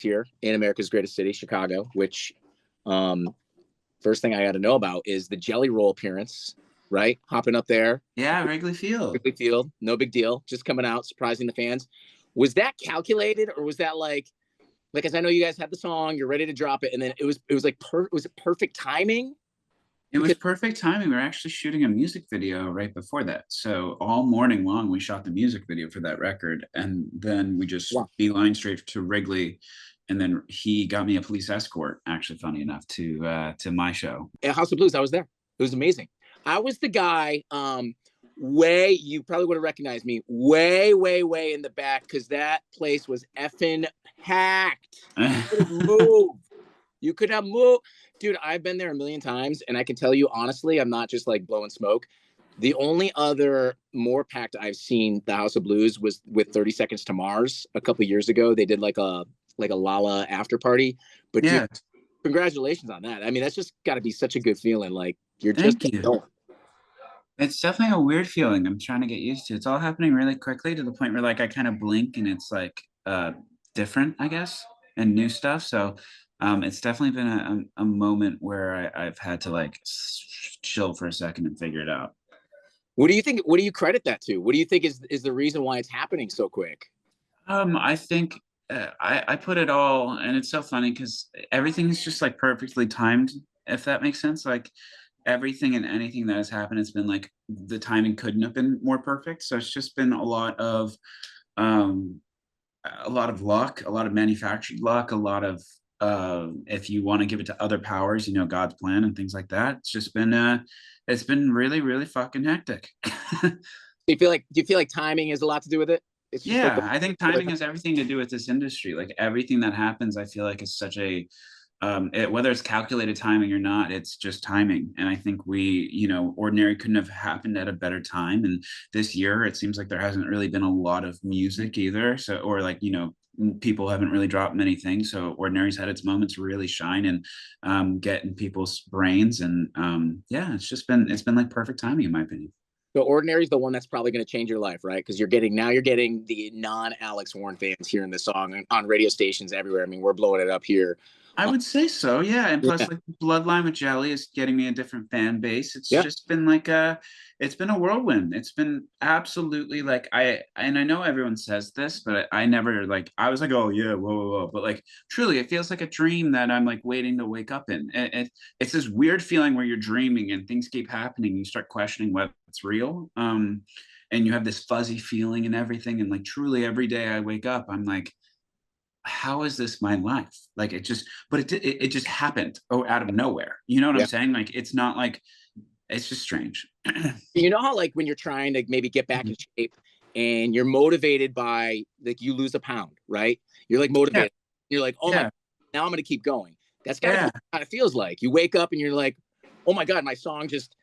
here in America's greatest city, Chicago, which um, first thing I got to know about is the Jelly Roll appearance, right? Hopping up there, Yeah, Wrigley Field. Wrigley Field, no big deal, just coming out, surprising the fans. Was that calculated, or was that like as I know you guys had the song, you're ready to drop it, and then it was like was it perfect timing? It was Because perfect timing. We were actually shooting a music video right before that. So all morning long, we shot the music video for that record. And then we just wow, beeline straight to Wrigley. And then he got me a police escort, actually, funny enough, to my show. at House of Blues, I was there. It was amazing. I was the guy. Way you probably would have recognized me way in the back because that place was effing packed. Move. You could have moved. Dude, I've been there a million times, and I can tell you honestly, I'm not just like blowing smoke. The only other more packed I've seen the House of Blues was with 30 Seconds to Mars a couple years ago. They did like a Lala after party. But dude, Yeah, congratulations on that. I mean, that's just got to be such a good feeling. Like you're just thank getting you. going. It's definitely a weird feeling. I'm trying to get used to. It's all happening really quickly to the point where like I kind of blink and it's like different, I guess, and new stuff. So it's definitely been a moment where I've had to like chill for a second and figure it out. What do you think? What do you credit that to? What do you think is the reason why it's happening so quick? I think I put it all, and it's so funny because everything is just like perfectly timed, if that makes sense. Like everything and anything that has happened, it's been like the timing couldn't have been more perfect. So it's just been um, a lot of luck, a lot of manufactured luck, a lot of if you want to give it to other powers, you know, God's plan and things like that. It's been really, really fucking hectic. Do you feel like timing has a lot to do with it? It's just like Yeah, I think timing has everything to do with this industry. Like everything that happens, I feel like is such a whether it's calculated timing or not, it's just timing. And I think ordinary couldn't have happened at a better time. And this year, it seems like there hasn't really been a lot of music either. So, or like, people haven't really dropped many things. So ordinary's had its moments to really shine and get in people's brains. And yeah, it's been like perfect timing in my opinion. the ordinary is the one that's probably going to change your life, right? Because you're getting the non Alex Warren fans hearing the song on radio stations everywhere. I mean, we're blowing it up here. I Uh, would say so, yeah. And yeah, plus, like Bloodline with Jelly is getting me a different fan base. It's yeah. just been it's been a whirlwind. It's been absolutely like and I know everyone says this, but I never like. I was like, oh yeah, whoa, whoa, whoa. But like, truly, it feels like a dream that I'm like waiting to wake up in. It's this weird feeling where you're dreaming and things keep happening. And you start questioning whether it's real. And you have this fuzzy feeling and everything. And like, truly, every day I wake up, I'm like how is this my life? Like it just happened out of nowhere. You know what I'm Yeah. saying? Like it's not like it's just strange. You know how like when you're trying to maybe get back in shape and you're motivated by like you lose a pound, right? You're like Yeah, motivated. You're like, oh my, yeah, now I'm gonna keep going. That's gotta be yeah, what it kind of feels like. You wake up and you're like, oh my god, my song just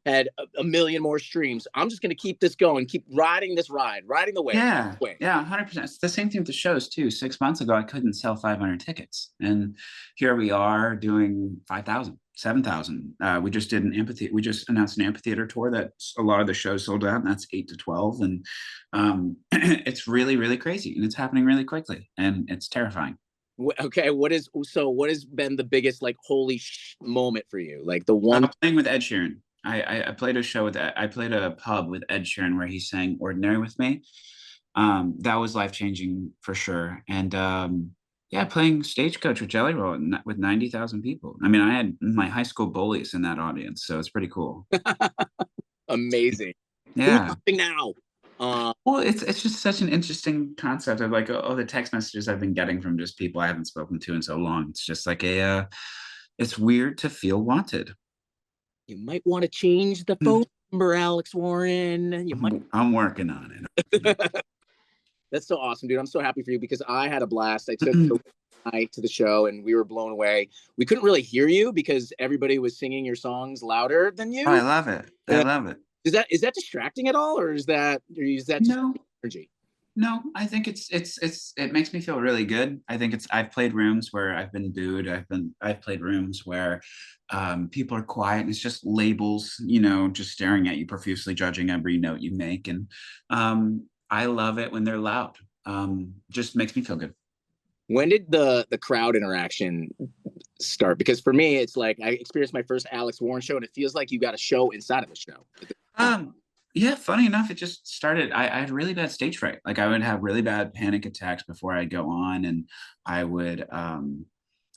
had a million more streams. I'm just gonna keep this going, keep riding this ride, riding the wave. yeah, Wave. yeah, 100%. It's the same thing with the shows too. 6 months ago, I couldn't sell 500 tickets, and here we are doing 5,000, 7,000. We just did an amphitheater. We just announced an amphitheater tour that a lot of the shows sold out, and that's 8 to 12. And it's really, really crazy, and it's happening really quickly, and it's terrifying. Okay, what has been the biggest like moment for you? Like the one. Playing with Ed Sheeran. I played a show I played a pub with Ed Sheeran where he sang "Ordinary" with me. That was life changing for sure. And yeah, playing Stagecoach with Jelly Roll with 90,000 people. I mean, I had my high school bullies in that audience, so it's pretty cool. Amazing. Who's Yeah. laughing now? Well, it's just such an interesting concept of like the text messages I've been getting from just people I haven't spoken to in so long. It's just like it's weird to feel wanted. You might want to change the phone number, Alex Warren. You might. I'm working on it. That's so awesome, dude. I'm so happy for you because I had a blast. I took the night to the show and we were blown away. We couldn't really hear you because everybody was singing your songs louder than I you. love it. I love it. Is that distracting at all, or is that just No, energy? no, I think it makes me feel really good. I think I've played rooms where I've been booed. I've played rooms where people are quiet and it's just labels, just staring at you profusely, judging every note you make. And I love it when they're loud. Just makes me feel good. When did the crowd interaction start? Because for me, it's like I experienced my first Alex Warren show, and it feels like you got a show inside of a show. Yeah, funny enough, it just started. I had really bad stage fright. Like I would have really bad panic attacks before I'd go on, and I would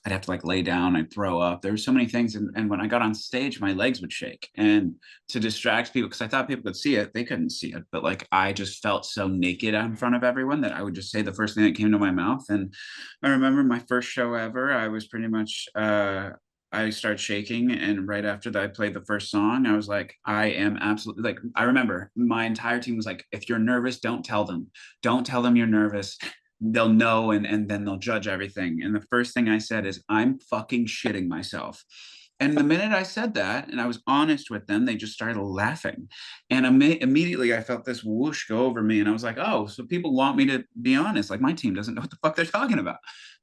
I'd have to like lay down, I'd throw up. There were so many things. And when I got on stage, my legs would shake. And to distract people, because I thought people could see it, they couldn't see it. But like I just felt so naked in front of everyone that I would just say the first thing that came to my mouth. And I remember my first show ever, I was pretty much I started shaking, and right after that I played the first song, I was like, I am absolutely like, I remember my entire team was like, if you're nervous, don't tell them. Don't tell them you're nervous. They'll know, and then they'll judge everything. And the first thing I said is, I'm fucking shitting myself. And the minute I said that, and I was honest with them, they just started laughing. And immediately I felt this whoosh go over me. And I was like, oh, so people want me to be honest. Like my team doesn't know what the fuck they're talking about.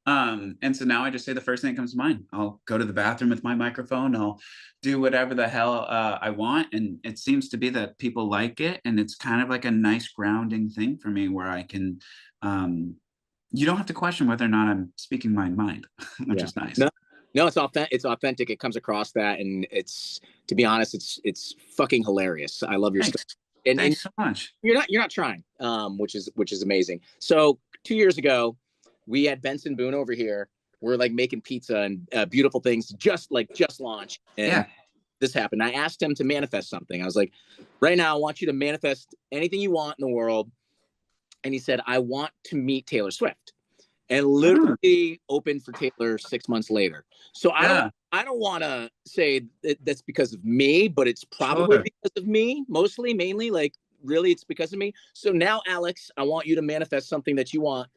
And so now I just say the first thing that comes to mind. I'll go to the bathroom with my microphone. I'll do whatever the hell I want. And it seems to be that people like it. And it's kind of like a nice grounding thing for me where I can, you don't have to question whether or not I'm speaking my mind, which is nice. No, it's authentic. It's authentic. It comes across that, and it's, to be honest, it's fucking hilarious. I love your stuff. And thanks so much. You're not trying, which is amazing. So 2 years ago, we had Benson Boone over here. We're like making pizza and beautiful things, just launched. And this happened. I asked him to manifest something. I was like, right now, I want you to manifest anything you want in the world. And he said, I want to meet Taylor Swift. And literally opened for Taylor 6 months later. So I don't want to say that's because of me, but it's probably because of me, mostly, mainly, like really it's because of me. So now, Alex, I want you to manifest something that you want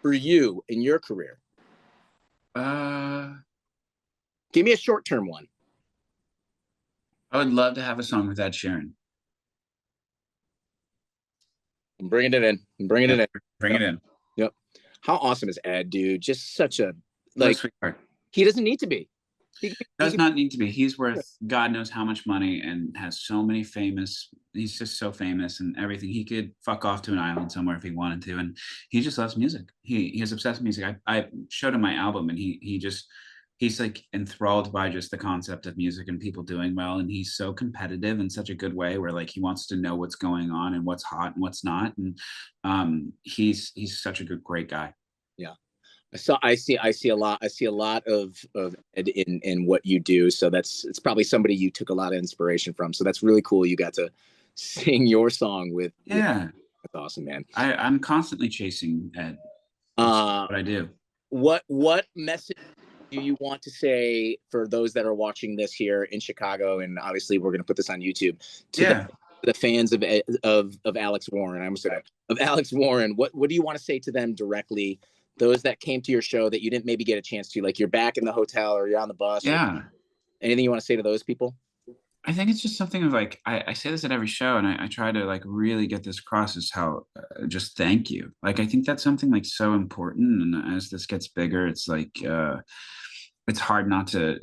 for you in your career. Give me a short-term one. I would love to have a song with Ed Sheeran. I'm bringing it in. Bring it in. Yep. How awesome is Ed, dude? Just such a, like, he doesn't need to be. He does not need to be. He's worth God knows how much money and has so many famous, he's just so famous and everything. He could fuck off to an island somewhere if he wanted to. And he just loves music. He is obsessed with music. I showed him my album, and he's like enthralled by just the concept of music and people doing well. And he's so competitive in such a good way where like he wants to know what's going on and what's hot and what's not. And he's such a great guy. Yeah. I see a lot of Ed in what you do. So it's probably somebody you took a lot of inspiration from. So that's really cool. You got to sing your song with. That's awesome, man. I'm constantly chasing Ed. That's what I do. What message do you want to say for those that are watching this here in Chicago? And obviously we're going to put this on YouTube to the fans of Alex Warren. I almost said of Alex Warren. What do you want to say to them directly? Those that came to your show that you didn't maybe get a chance to, like you're back in the hotel or you're on the bus. Anything you want to say to those people? I think it's just something of like, I say this at every show, and I try to like really get this across, is how just thank you. Like, I think that's something like so important. And as this gets bigger, it's like, it's hard not to,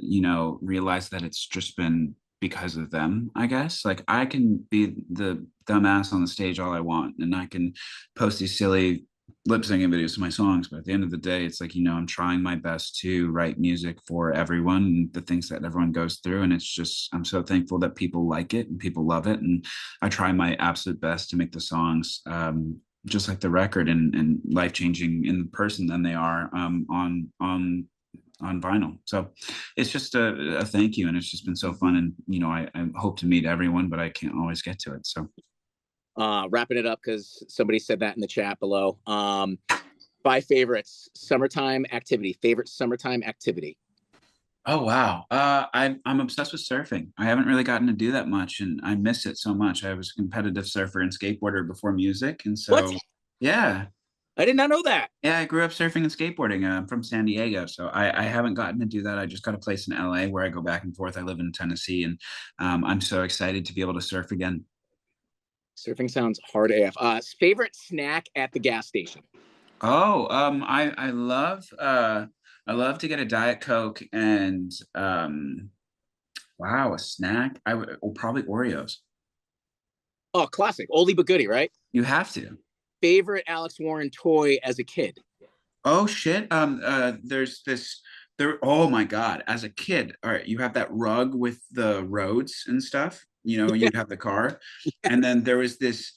realize that it's just been because of them, I guess. Like I can be the dumbass on the stage all I want, and I can post these silly lip syncing videos to my songs, but at the end of the day, it's like, I'm trying my best to write music for everyone and the things that everyone goes through. And it's just, I'm so thankful that people like it and people love it. And I try my absolute best to make the songs just like the record and life-changing in person than they are on vinyl. So it's just a thank you. And it's just been so fun. And, I hope to meet everyone, but I can't always get to it. So wrapping it up, because somebody said that in the chat below. 5 favorites, summertime activity, favorite summertime activity. Oh, wow. I'm obsessed with surfing. I haven't really gotten to do that much, and I miss it so much. I was a competitive surfer and skateboarder before music. And so, yeah. I did not know that. Yeah, I grew up surfing and skateboarding. I'm from San Diego, so I haven't gotten to do that. I just got a place in LA where I go back and forth. I live in Tennessee, and I'm so excited to be able to surf again. Surfing sounds hard AF. Favorite snack at the gas station? Oh, I love to get a Diet Coke and wow, a snack. Probably Oreos. Oh, classic, oldie but goodie, right? You have to. Favorite Alex Warren toy as a kid? Oh shit. There's this there. Oh my God. As a kid, all right, you have that rug with the roads and stuff. You know, Yeah. you'd have the car, and then there was this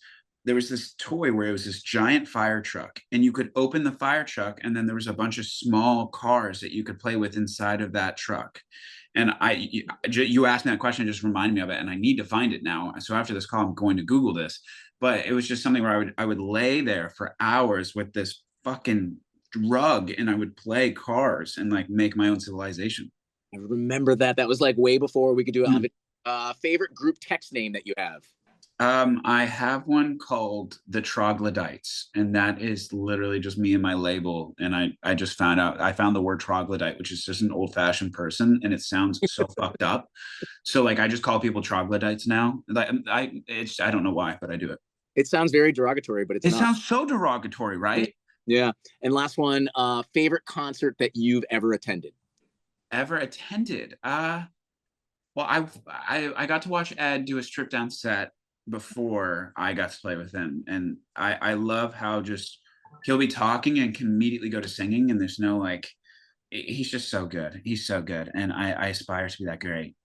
toy where it was this giant fire truck, and you could open the fire truck, and then there was a bunch of small cars that you could play with inside of that truck. And you asked me that question, just reminded me of it, and I need to find it now. So after this call, I'm going to Google this. But it was just something where I would lay there for hours with this fucking rug, and I would play cars and like make my own civilization. I remember that. That was like way before we could do it on Mm. video. Favorite group text name that you have? I have one called the Troglodytes, and that is literally just me and my label. And I just found out I found the word troglodyte, which is just an old fashioned person, and it sounds so fucked up. So like I just call people troglodytes now. Like I don't know why, but I do it. It sounds very derogatory, but it's It not. sounds so derogatory, right? Yeah. And last one, favorite concert that you've ever attended? Ever attended? Well, I got to watch Ed do a strip down set before I got to play with him, and I love how just he'll be talking and can immediately go to singing, and there's no like he's just so good. He's so good, and I aspire to be that great.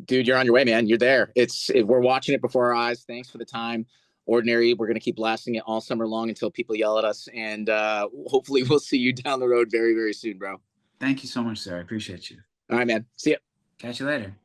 Dude, you're on your way, man. You're there. We're watching it before our eyes. Thanks for the time. Ordinary. We're gonna keep blasting it all summer long until people yell at us, and hopefully we'll see you down the road very, very soon, bro. Thank you so much, sir. I appreciate you. All right, man. See ya. Catch you later.